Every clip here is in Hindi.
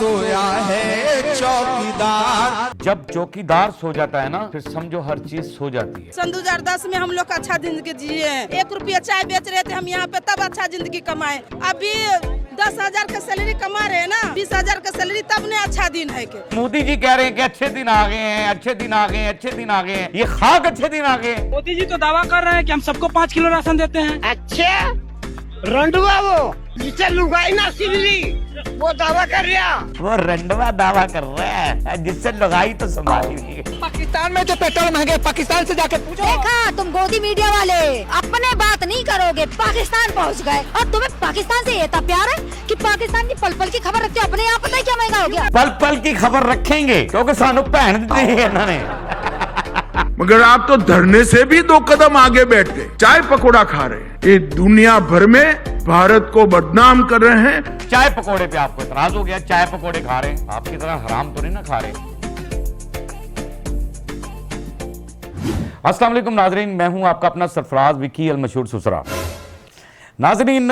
सोया है चौकीदार। जब चौकीदार सो जाता है ना फिर समझो हर चीज सो जाती है। सन 2010 में हम लोग अच्छा जिंदगी जिए हैं। 1 रुपया चाय बेच रहे थे हम यहाँ पे, तब अच्छा जिंदगी कमाए। अभी 10,000 का सैलरी कमा रहे हैं ना, 20,000 का सैलरी, तब ने अच्छा दिन है के। मोदी जी कह रहे हैं कि अच्छे दिन आ गए हैं, अच्छे दिन आ गए हैं, अच्छे दिन आ गए हैं। ये खाक अच्छे दिन आ गए। मोदी जी तो दावा कर रहे हैं कि हम सबको 5 किलो राशन देते हैं। अच्छा रंडुआ वो जिसे लुगाई ना सिली वो दावा कर रहा, वो रंडवा दावा कर रहा है जिससे लगाई तो संभाली नहीं। पाकिस्तान में जो पेट्रोल महंगे, पाकिस्तान से जाके पूछो। देखा तुम गोदी मीडिया वाले अपने बात नहीं करोगे, पाकिस्तान पहुंच गए। और तुम्हें पाकिस्तान से इतना प्यार है कि पाकिस्तान की पल पल की खबर रखते हो। अपने यहाँ पता है क्या महंगा हो गया। पल पल की खबर रखेंगे क्योंकि सानू भैन दी है इन्होंने। मगर आप तो धरने से भी 2 कदम आगे बैठ गए, चाय पकौड़ा खा रहे हैं। ये दुनिया भर में भारत को बदनाम कर रहे हैं। चाय पकोड़े पे आपको इतराज हो गया, चाय पकोड़े खा रहे हैं, आपकी तरह हराम तो नहीं ना खा रहे। अस्सलाम वालेकुम नाजरीन, मैं हूं आपका अपना सरफराज विकी अल मशहूर सुसरा। नाजरीन,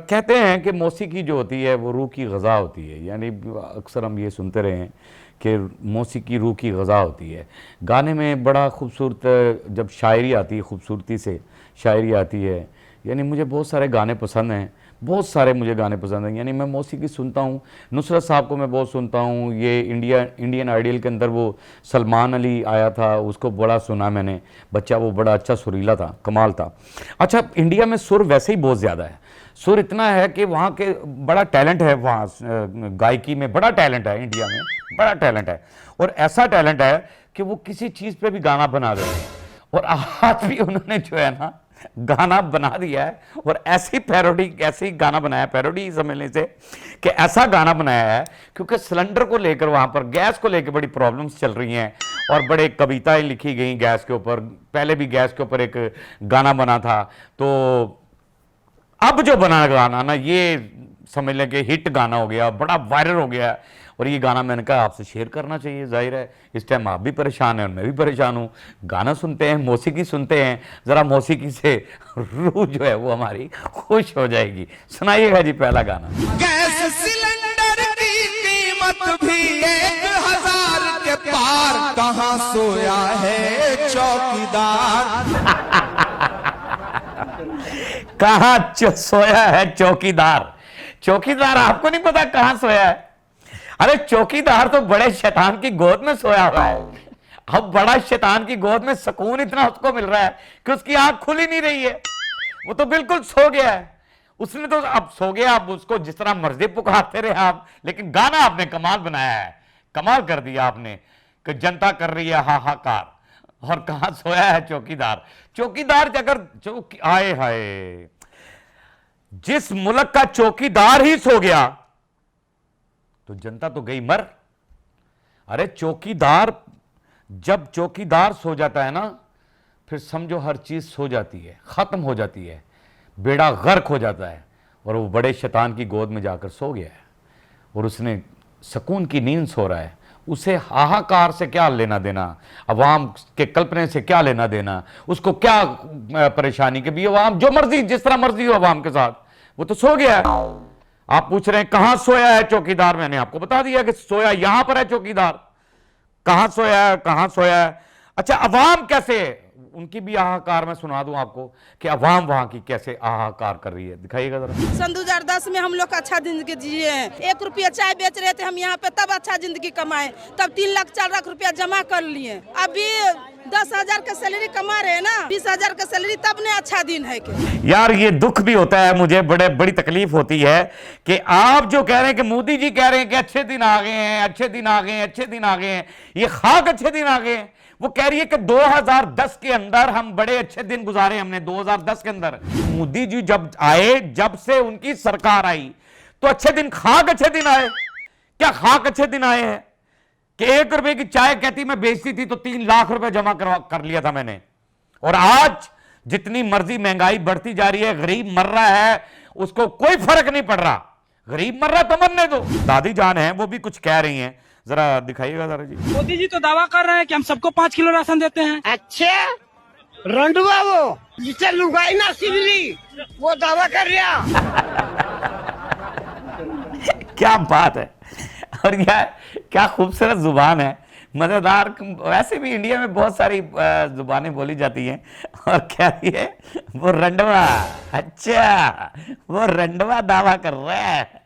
कहते हैं कि मौसीकी जो होती है वो रूह की ग़ज़ा होती है। यानी अक्सर हम ये सुनते रहे हैं कि मौसीकी रूह की ग़ज़ा होती है। गाने में बड़ा खूबसूरत जब शायरी आती है, खूबसूरती से शायरी आती है। यानी मुझे बहुत सारे गाने पसंद हैं, बहुत सारे मुझे गाने पसंद हैं। यानी मैं मौसीकी सुनता हूँ, नुसरत साहब को मैं बहुत सुनता हूँ। ये इंडियन आइडियल के अंदर वो सलमान अली आया था, उसको बड़ा सुना मैंने। बच्चा वो बड़ा अच्छा सुरीला था, कमाल था। अच्छा, इंडिया में सुर वैसे ही बहुत ज़्यादा है। सुर इतना है कि वहाँ के बड़ा टैलेंट है, वहाँ गायकी में बड़ा टैलेंट है, इंडिया में बड़ा टैलेंट है। और ऐसा टैलेंट है कि वो किसी चीज़ पे भी गाना बना देते हैं। और आज भी उन्होंने जो है ना गाना बना दिया है, और ऐसी पैरोडी, ऐसी गाना बनाया, पैरोडी समझने से कि ऐसा गाना बनाया है क्योंकि सिलेंडर को लेकर, वहाँ पर गैस को लेकर बड़ी प्रॉब्लम्स चल रही हैं और बड़े कविताएं लिखी गई गैस के ऊपर। पहले भी गैस के ऊपर एक गाना बना था, तो अब जो बना गाना ना ये समझ लें कि हिट गाना हो गया, बड़ा वायरल हो गया। और ये गाना मैंने कहा आपसे शेयर करना चाहिए। जाहिर है इस टाइम आप भी परेशान हैं और मैं भी परेशान हूँ। गाना सुनते हैं, मौसीकी सुनते हैं, ज़रा मौसीकी से रूह जो है वो हमारी खुश हो जाएगी। सुनाइएगा जी पहला गाना। गैस सिलेंडर की कीमत भी 1,000 के पार, कहाँ सोया है चौकीदार। कहाँ सोया है चौकीदार। चौकीदार आपको नहीं पता कहाँ सोया है? अरे चौकीदार तो बड़े शैतान की गोद में सोया हुआ है। अब बड़ा शैतान की गोद में सुकून इतना उसको मिल रहा है कि उसकी आंख खुल ही नहीं रही है, वो तो बिल्कुल सो गया है। उसने तो अब सो गया, अब उसको जिस तरह मर्जी पुकारते रहे आप, लेकिन गाना आपने कमाल बनाया है, कमाल कर दिया आपने कि जनता कर रही है हाहाकार। और कहां सोया है चौकीदार। चौकीदार अगर आए हाय, जिस मुल्क का चौकीदार ही सो गया तो जनता तो गई मर। अरे चौकीदार, जब चौकीदार सो जाता है ना फिर समझो हर चीज सो जाती है, खत्म हो जाती है, बेड़ा गर्क हो जाता है। और वो बड़े शैतान की गोद में जाकर सो गया है और उसने सुकून की नींद सो रहा है। उसे हाहाकार से क्या लेना देना, अवाम के कल्पने से क्या लेना देना, उसको क्या परेशानी के भी अवाम जो मर्जी जिस तरह मर्जी हो अवाम के साथ, वो तो सो गया है। आप पूछ रहे हैं कहां सोया है चौकीदार, मैंने आपको बता दिया कि सोया यहां पर है चौकीदार। कहां सोया है, कहां सोया है। अच्छा, अवाम कैसे, उनकी भी हाहाकार मैं सुना दूं आपको कि अवाम वहां की कैसे हाहाकार कर रही है। दिखाइएगा जरा। सन 2010 में हम लोग अच्छा जिंदगी जिए हैं। 1 रुपया चाय बेच रहे थे हम यहाँ पे, तब अच्छा जिंदगी कमाए। तब 3 लाख 4 लाख रुपया जमा कर लिए। अभी 10,000 का सैलरी कमा रहे हैं ना, 20,000 का सैलरी, तब ने अच्छा दिन है के। यार ये दुख भी होता है, मुझे बड़ी तकलीफ होती है कि आप जो कह रहे हैं कि मोदी जी कह रहे हैं कि अच्छे दिन आ गए हैं, अच्छे दिन आ गए हैं, अच्छे दिन आ गए हैं, ये खाक अच्छे दिन आ गए हैं। वो कह रही है कि 2010 के अंदर हम बड़े अच्छे दिन गुजारे हमने। 2010 के अंदर मोदी जी जब आए, जब से उनकी सरकार आई तो अच्छे दिन, खाक अच्छे दिन आए। क्या खाक अच्छे दिन आए हैं कि 1 रुपए की चाय कहती मैं बेचती थी तो 3 लाख रुपए जमा कर लिया था मैंने। और आज जितनी मर्जी महंगाई बढ़ती जा रही है, गरीब मर रहा है, उसको कोई फर्क नहीं पड़ रहा। गरीब मर रहा तो मरने दो। दादी जान है वो भी कुछ कह रही हैं, जरा दिखाइएगा जरा जी। मोदी जी तो दावा कर रहे हैं कि हम सबको 5 किलो राशन देते हैं। अच्छा रंडुआ वो जिसे लुगाई ना सिली वो दावा कर रहा। क्या बात है। और यार क्या खूबसूरत जुबान है, मज़ेदार। वैसे भी इंडिया में बहुत सारी जुबानें बोली जाती हैं। और क्या है वो रंडवा, अच्छा वो रंडवा दावा कर रहा है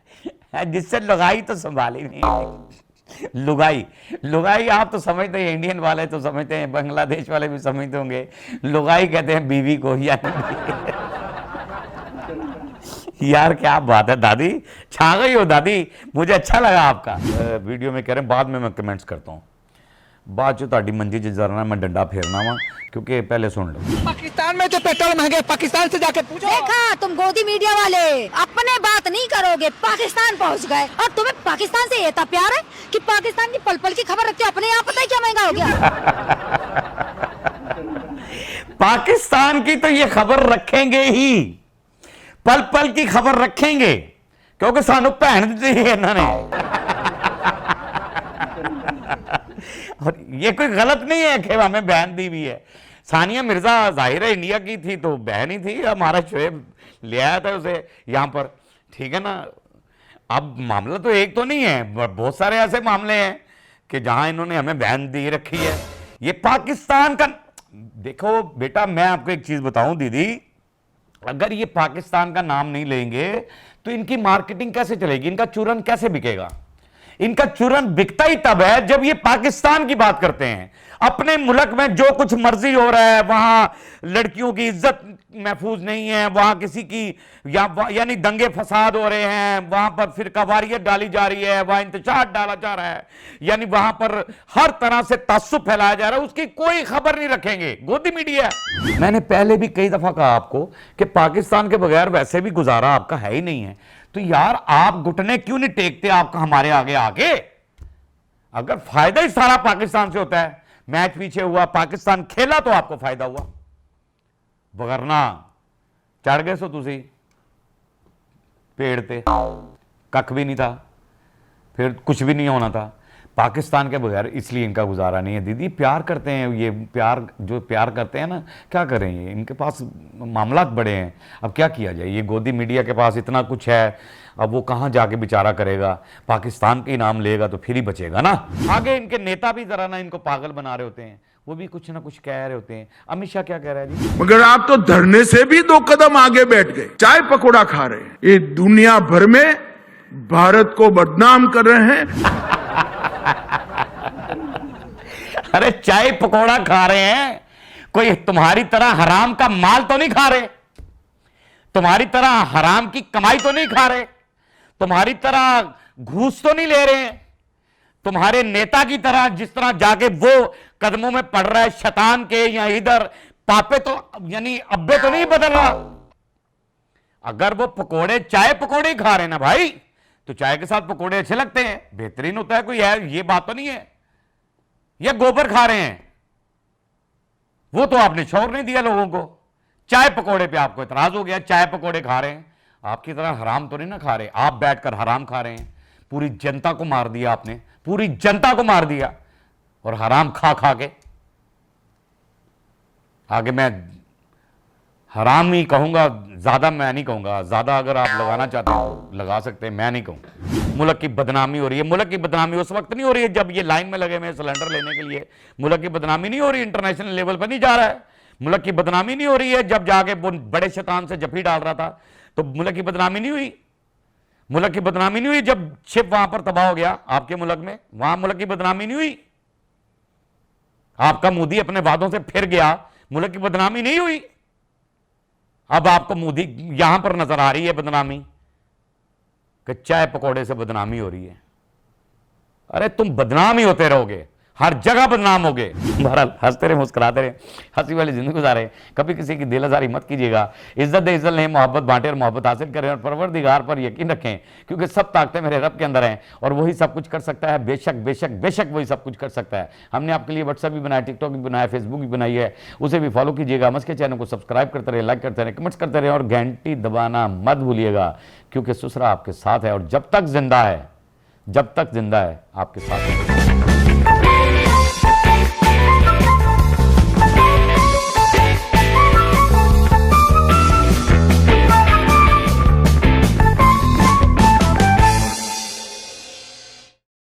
जिससे लुगाई तो संभाली नहीं। लुगाई, लुगाई आप तो समझते हैं, इंडियन वाले तो समझते हैं, बांग्लादेश वाले भी समझते होंगे। लुगाई कहते हैं बीवी को। यार क्या बात है दादी, छा गई हो दादी, मुझे अच्छा लगा आपका वीडियो में। कह रहे हैं बाद में मैं कमेंट्स करता हूँ, बाद जो ताड़ी मंजी च जरना मैं डंडा फेरना वा, क्योंकि पहले सुन लो। पाकिस्तान में तो पेट्रोल महंगे, पाकिस्तान से जाके पूछो। देखा तुम गोदी मीडिया वाले अपने बात नहीं करोगे, पाकिस्तान पहुंच गए। और तुम्हें पाकिस्तान से इतना प्यार है कि पाकिस्तान की पल पल की खबर रखते हो अपने। यहाँ पता है क्या महंगा हो गया। पाकिस्तान की तो ये खबर रखेंगे ही, पल पल की खबर रखेंगे, क्योंकि सानू भैन दी है इन्होंने। और ये कोई गलत नहीं है कि हमें बहन दी भी है। सानिया मिर्जा जाहिर है इंडिया की थी तो बहन ही थी, हमारा शोएब ले आया था उसे यहाँ पर, ठीक है ना। अब मामला तो एक तो नहीं है, बहुत सारे ऐसे मामले हैं कि जहां इन्होंने हमें बहन दी रखी है। ये पाकिस्तान का, देखो बेटा मैं आपको एक चीज बताऊं दीदी, अगर ये पाकिस्तान का नाम नहीं लेंगे तो इनकी मार्केटिंग कैसे चलेगी, इनका चूरन कैसे बिकेगा। इनका चूरन बिकता ही तब है जब ये पाकिस्तान की बात करते हैं। अपने मुल्क में जो कुछ मर्जी हो रहा है, वहां लड़कियों की इज्जत महफूज नहीं है, वहां किसी की यानी दंगे फसाद हो रहे हैं, वहां पर फिरकावारियत डाली जा रही है, वहां इंतशार डाला जा रहा है, यानी वहां पर हर तरह से तासुब फैलाया जा रहा है, उसकी कोई खबर नहीं रखेंगे गोदी मीडिया। मैंने पहले भी कई दफा कहा आपको कि पाकिस्तान के बगैर वैसे भी गुजारा आपका है ही नहीं है, तो यार आप घुटने क्यों नहीं टेकते आपका हमारे आगे आगे। अगर फायदा ही सारा पाकिस्तान से होता है, मैच पीछे हुआ, पाकिस्तान खेला तो आपको फायदा हुआ, वरना चढ़ गए सो तुसी पेड़ पे, कख भी नहीं था, फिर कुछ भी नहीं होना था। पाकिस्तान के बगैर इसलिए इनका गुजारा नहीं है दीदी। प्यार करते हैं ये, प्यार जो प्यार करते हैं ना, क्या करें, ये इनके पास मामलात बड़े हैं। अब क्या किया जाए, ये गोदी मीडिया के पास इतना कुछ है, अब वो कहाँ जाके बेचारा करेगा। पाकिस्तान के नाम लेगा तो फिर ही बचेगा ना। आगे इनके नेता भी जरा ना इनको पागल बना रहे होते हैं, वो भी कुछ ना कुछ कह रहे होते हैं। अमित शाह क्या कह रहा है जी, मगर आप तो धरने से भी 2 कदम आगे बैठ गए, चाय पकौड़ा खा रहे हैं। ये दुनिया भर में भारत को बदनाम कर रहे हैं। अरे चाय पकौड़ा खा रहे हैं, कोई तुम्हारी तरह हराम का माल तो नहीं खा रहे, तुम्हारी तरह हराम की कमाई तो नहीं खा रहे, तुम्हारी तरह घूस तो नहीं ले रहे हैं, तुम्हारे नेता की तरह जिस तरह जाके वो कदमों में पड़ रहा है शैतान के, या इधर पापे तो यानी अब्बे तो नहीं बदल रहा। अगर वो पकोड़े चाय पकोड़े खा रहे हैं ना भाई, तो चाय के साथ पकोड़े अच्छे लगते हैं, बेहतरीन होता है, कोई है ये बात तो नहीं है। या गोबर खा रहे हैं, वो तो आपने शौक नहीं दिया लोगों को, चाय पकोड़े पे आपको इतराज हो गया, चाय पकोड़े खा रहे हैं। आपकी तरह हराम तो नहीं ना खा रहे, आप बैठकर हराम खा रहे हैं। पूरी जनता को मार दिया आपने, पूरी जनता को मार दिया, और हराम खा खा के। आगे मैं हराम ही कहूंगा, ज्यादा मैं नहीं कहूंगा। ज्यादा अगर आप लगाना चाहते हैं तो लगा सकते हैं, मैं नहीं कहूंगा। मुल्क की बदनामी हो रही है, मुल्क की बदनामी उस वक्त नहीं हो रही है जब ये लाइन में लगे हुए सिलेंडर लेने के लिए। मुल्क की बदनामी नहीं हो रही, इंटरनेशनल लेवल पर नहीं जा रहा है। मुल्क की बदनामी नहीं हो रही है जब जाके वो बड़े शैतान से जफी डाल रहा था, तो मुल्क की बदनामी नहीं हुई। मुल्क की बदनामी नहीं हुई जब शिप वहां पर तबाह हो गया आपके मुल्क में, वहां मुल्क की बदनामी नहीं हुई। आपका मोदी अपने वादों से फिर गया, मुल्क की बदनामी नहीं हुई। अब आपको मोदी यहां पर नजर आ रही है बदनामी, कि चाय पकौड़े से बदनामी हो रही है। अरे तुम बदनाम ही होते रहोगे, हर जगह बदनाम होगे। बहरहाल हंसते रहे, मुस्कुराते रहे, हंसी वाली जिंदगी गुजारे, कभी किसी की दिल आजारी मत कीजिएगा। इज्जत दे इज्जत नहीं, मोहब्बत बांटे और मोहब्बत हासिल करें, और परवरदिगार पर यकीन रखें, क्योंकि सब ताकतें मेरे रब के अंदर हैं और वही सब कुछ कर सकता है। बेशक बेशक बेशक वही सब कुछ कर सकता है। हमने आपके लिए व्हाट्सएप भी बनाया, टिकटॉक भी बनाया, फेसबुक भी बनाई है, उसे भी फॉलो कीजिएगा। मस्के चैनल को सब्सक्राइब करते रहे, लाइक करते रहे, कमेंट्स करते रहे, और घंटी दबाना मत भूलिएगा, क्योंकि सुसरा आपके साथ है, और जब तक जिंदा है, जब तक जिंदा है आपके साथ है।